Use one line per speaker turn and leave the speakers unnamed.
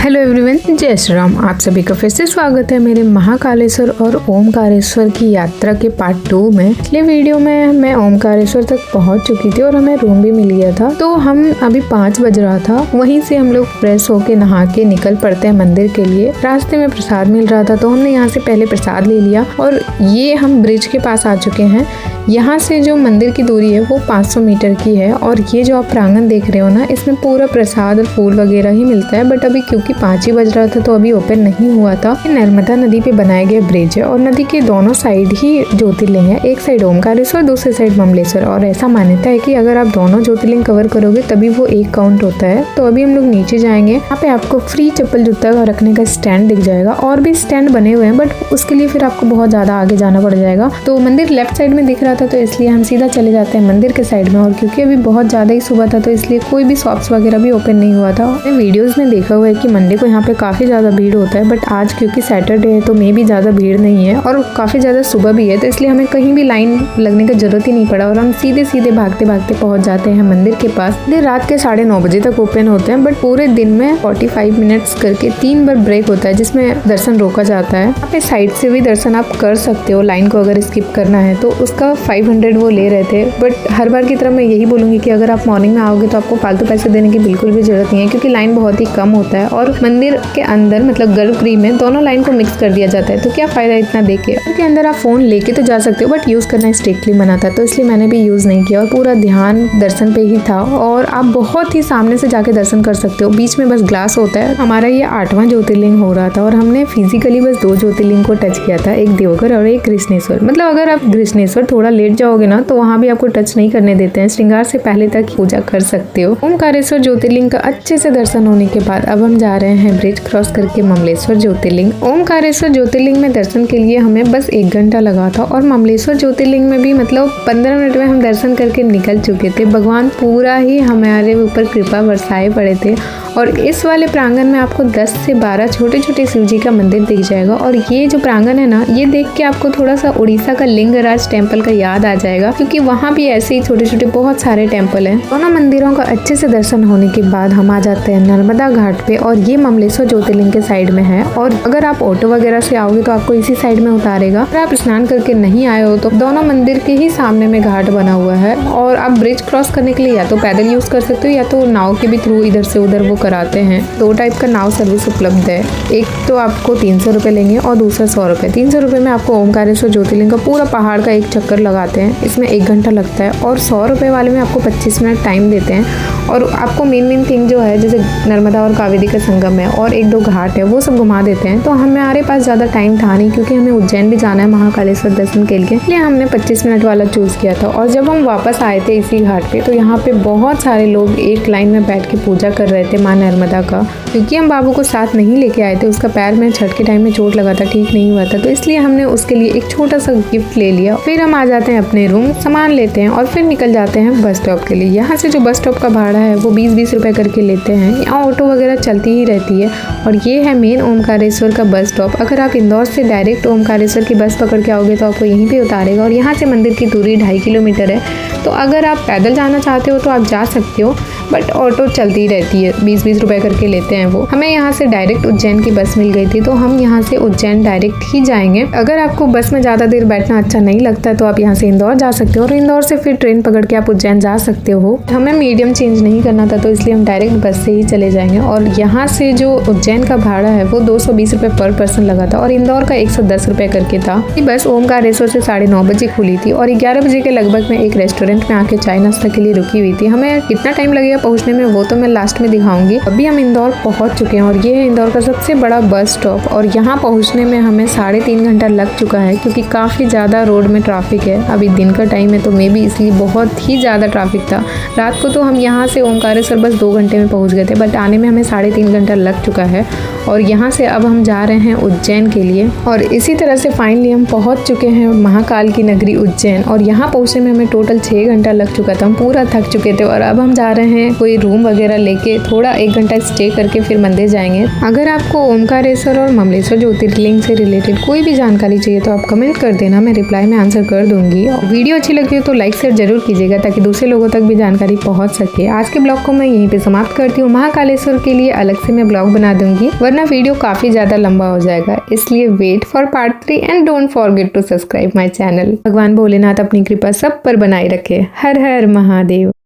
Hello everyone, जय श्री राम। आप सभी का फिर से स्वागत है मेरे महाकालेश्वर और ओमकारेश्वर की यात्रा के पार्ट 2 में। पिछले वीडियो में मैं ओमकारेश्वर तक पहुंच चुकी थी और हमें रूम भी मिल गया था। तो हम अभी 5 बज रहा था, वहीं से हम लोग फ्रेश होके नहा के निकल पड़ते हैं मंदिर के लिए। रास्ते में प्रसाद मिल रहा था तो हमने यहाँ से पहले प्रसाद ले लिया और ये हम ब्रिज के पास आ चुके हैं। यहाँ से जो मंदिर की दूरी है वो 500 मीटर की है और ये जो आप प्रांगण देख रहे हो ना, इसमें पूरा प्रसाद और फूल वगैरह ही मिलता है। बट अभी क्योंकि 5 ही बज रहा था तो अभी ओपन नहीं हुआ था। ये नर्मदा नदी पे बनाया गया ब्रिज है और नदी के दोनों साइड ही ज्योतिर्लिंग है। एक साइड ओमकारेश्वर, दूसरे साइड ममलेश्वर। और ऐसा मान्यता है कि अगर आप दोनों ज्योतिर्लिंग कवर करोगे तभी वो एक काउंट होता है। तो अभी हम लोग नीचे जाएंगे। यहाँ पे आपको फ्री चप्पल जूता रखने का स्टैंड दिख जाएगा और भी स्टैंड बने हुए हैं, बट उसके लिए फिर आपको बहुत ज्यादा आगे जाना पड़ जाएगा। तो मंदिर लेफ्ट साइड में दिख रहा था तो इसलिए हम सीधा चले जाते हैं मंदिर के साइड में। और क्योंकि अभी बहुत ज्यादा ही सुबह था तो इसलिए कोई भी शॉप्स वगैरह भी ओपन नहीं हुआ था। मैंने वीडियोस में देखा हुआ है कि मंडे को यहाँ पे काफी ज्यादा भीड़ होता है, बट आज क्योंकि सैटरडे है तो मे भी ज्यादा भीड़ नहीं है और काफी ज्यादा सुबह भी है, तो इसलिए हमें कहीं भी लाइन लगने की जरूरत ही नहीं पड़ा और हम सीधे सीधे भागते भागते पहुंच जाते हैं मंदिर के पास। मंदिर रात के 9:30 बजे तक ओपन होते हैं, बट पूरे दिन में 45 मिनट्स करके 3 बार ब्रेक होता है जिसमें दर्शन रोका जाता है। यहाँ पे साइड से भी दर्शन आप कर सकते हो, लाइन को अगर स्किप करना है तो। उसका 500 वो ले रहे थे, बट हर बार की तरह मैं यही बोलूंगी कि अगर आप मॉर्निंग में आओगे तो आपको फालतू पैसे देने की बिल्कुल भी जरूरत नहीं है, क्योंकि लाइन बहुत ही कम होता है और मंदिर के अंदर मतलब गर्भगृह में दोनों लाइन को मिक्स कर दिया जाता है। तो क्या फायदा इतना देके। उसके अंदर आप फोन लेके तो जा सकते हो, बट यूज करना स्ट्रिक्टली मना था, तो इसलिए मैंने भी यूज नहीं किया और पूरा ध्यान दर्शन पे ही था। और आप बहुत ही सामने से जाके दर्शन कर सकते हो, बीच में बस ग्लास होता है। हमारा ये 8वां ज्योतिर्लिंग हो रहा था और हमने फिजिकली बस 2 ज्योतिर्लिंग को टच किया था, एक देवघर और एक कृष्णेश्वर। मतलब अगर आप कृष्णेश्वर थोड़ा लेट जाओगे ना तो वहाँ भी आपको टच नहीं करने देते हैं, श्रृंगार से पहले तक पूजा कर सकते हो। ओमकारेश्वर ज्योतिर्लिंग का अच्छे से दर्शन होने के बाद अब हम जा रहे हैं ब्रिज क्रॉस करके ममलेश्वर ज्योतिर्लिंग। ओमकारेश्वर ज्योतिर्लिंग में दर्शन के लिए हमें बस 1 घंटा लगा था और ममलेश्वर ज्योतिर्लिंग में भी मतलब 15 मिनट में हम दर्शन करके निकल चुके थे। भगवान पूरा ही हमारे ऊपर कृपा बरसाए पड़े थे। और इस वाले प्रांगण में आपको 10 से 12 छोटे छोटे शिव जी का मंदिर दिख जाएगा। और ये जो प्रांगण है ना, ये देख के आपको थोड़ा सा उड़ीसा का लिंगराज टेम्पल का याद आ जाएगा, क्योंकि वहाँ भी ऐसे ही छोटे छोटे बहुत सारे टेम्पल हैं। दोनों मंदिरों का अच्छे से दर्शन होने के बाद हम आ जाते हैं नर्मदा घाट पे और ये ममलेश्वर ज्योतिर्लिंग के साइड में है। और अगर आप ऑटो वगैरह से आओगे तो आपको इसी साइड में उतारेगा। अगर आप स्नान करके नहीं आए हो तो दोनों मंदिर के ही सामने में घाट बना हुआ है और आप ब्रिज क्रॉस करने के लिए या तो पैदल यूज कर सकते हो या तो नाव के भी थ्रू इधर से उधर वो कराते हैं। 2 टाइप का नाव सर्विस उपलब्ध है। एक तो आपको 300 रुपए लेंगे और दूसरा 100 रुपए। 300 रुपए में आपको ओमकारेश्वर ज्योतिर्लिंग का पूरा पहाड़ का एक चक्कर लगाते हैं, इसमें 1 घंटा लगता है। और 100 रुपए वाले में आपको 25 मिनट टाइम देते हैं और आपको मेन थिंग जो है, जैसे नर्मदा और कावेरी का संगम है और 1-2 घाट है, वो सब घुमा देते हैं। तो हमारे पास ज़्यादा टाइम था नहीं, क्योंकि हमें उज्जैन भी जाना है महाकालेश्वर दर्शन के लिए, इसलिए हमने 25 मिनट वाला चूज़ किया था। और जब हम वापस आए थे इसी घाट पे तो यहाँ पे बहुत सारे लोग एक लाइन में बैठ के पूजा कर रहे थे माँ नर्मदा का। क्योंकि हम बाबू को साथ नहीं लेके आए थे, उसका पैर में छठ के टाइम में चोट लगा था, ठीक नहीं हुआ था, तो इसलिए हमने उसके लिए एक छोटा सा गिफ्ट ले लिया। फिर हम आ जाते हैं अपने रूम, सामान लेते हैं और फिर निकल जाते हैं बस स्टॉप के लिए। यहाँ से जो बस स्टॉप का भाड़ा है वो 20-20 रुपए करके लेते हैं। यहाँ ऑटो वगैरह चलती ही रहती है। और ये है मेन ओमकारेश्वर का बस स्टॉप। अगर आप इंदौर से डायरेक्ट ओमकारेश्वर की बस पकड़ के आओगे तो आपको यहीं पे उतारेगा और यहाँ से मंदिर की दूरी 2.5 किलोमीटर है। तो अगर आप पैदल जाना चाहते हो तो आप जा सकते हो, बट ऑटो चलती रहती है, 20-20 रुपए करके लेते हैं वो। हमें यहाँ से डायरेक्ट उज्जैन की बस मिल गई थी तो हम यहाँ से उज्जैन डायरेक्ट ही जाएंगे। अगर आपको बस में ज़्यादा देर बैठना अच्छा नहीं लगता है तो आप यहाँ से इंदौर जा सकते हो और इंदौर से फिर ट्रेन पकड़ के आप उज्जैन जा सकते हो। हमें मीडियम चेंज नहीं करना था तो इसलिए हम डायरेक्ट बस से ही चले जाएंगे। और यहाँ से जो उज्जैन का भाड़ा है वो 220 रुपए पर पर्सन लगा था और इंदौर का 110 रुपए करके था। ये बस ओमकारेश्वर से 9:30 बजे खुली थी और 11 बजे के लगभग में एक रेस्टोरेंट में आके चाय नाश्ता के लिए रुकी हुई थी। हमें कितना टाइम लगेगा पहुँचने में वो तो मैं लास्ट में दिखाऊंगी। अभी हम इंदौर पहुँच चुके हैं और ये है इंदौर का सबसे बड़ा बस स्टॉप। और यहाँ पहुँचने में हमें 3.5 घंटा लग चुका है, क्योंकि काफ़ी ज़्यादा रोड में ट्रैफिक है। अभी दिन का टाइम है तो मे भी इसलिए बहुत ही ज़्यादा ट्रैफिक था। रात को तो हम यहाँ से ओमकारेश्वर बस 2 घंटे में पहुँच गए थे, बट आने में हमें 3.5 घंटा लग चुका है। और यहाँ से अब हम जा रहे हैं उज्जैन के लिए। और इसी तरह से फाइनली हम पहुँच चुके हैं महाकाल की नगरी उज्जैन। और यहाँ पहुँचने में हमें टोटल 6 घंटा लग चुका था, हम पूरा थक चुके थे। और अब हम जा रहे हैं कोई रूम वगैरह लेके थोड़ा 1 घंटा स्टे करके फिर मंदिर जाएंगे। अगर आपको ओमकारेश्वर और ममलेश्वर ज्योतिर्लिंग से रिलेटेड कोई भी जानकारी चाहिए तो आप कमेंट कर देना, मैं रिप्लाई में आंसर कर दूंगी। और वीडियो अच्छी लगी हो तो लाइक शेयर जरूर कीजिएगा ताकि दूसरे लोगों तक भी जानकारी पहुंच सके। आज के ब्लॉग को मैं यहीं पे समाप्त करती हूँ। महाकालेश्वर के लिए अलग से मैं ब्लॉग बना दूंगी, वरना वीडियो काफी ज्यादा लंबा हो जाएगा, इसलिए wait for part 3 and don't forget to subscribe my channel. भगवान भोलेनाथ अपनी कृपा सब पर बनाए रखे। हर हर महादेव।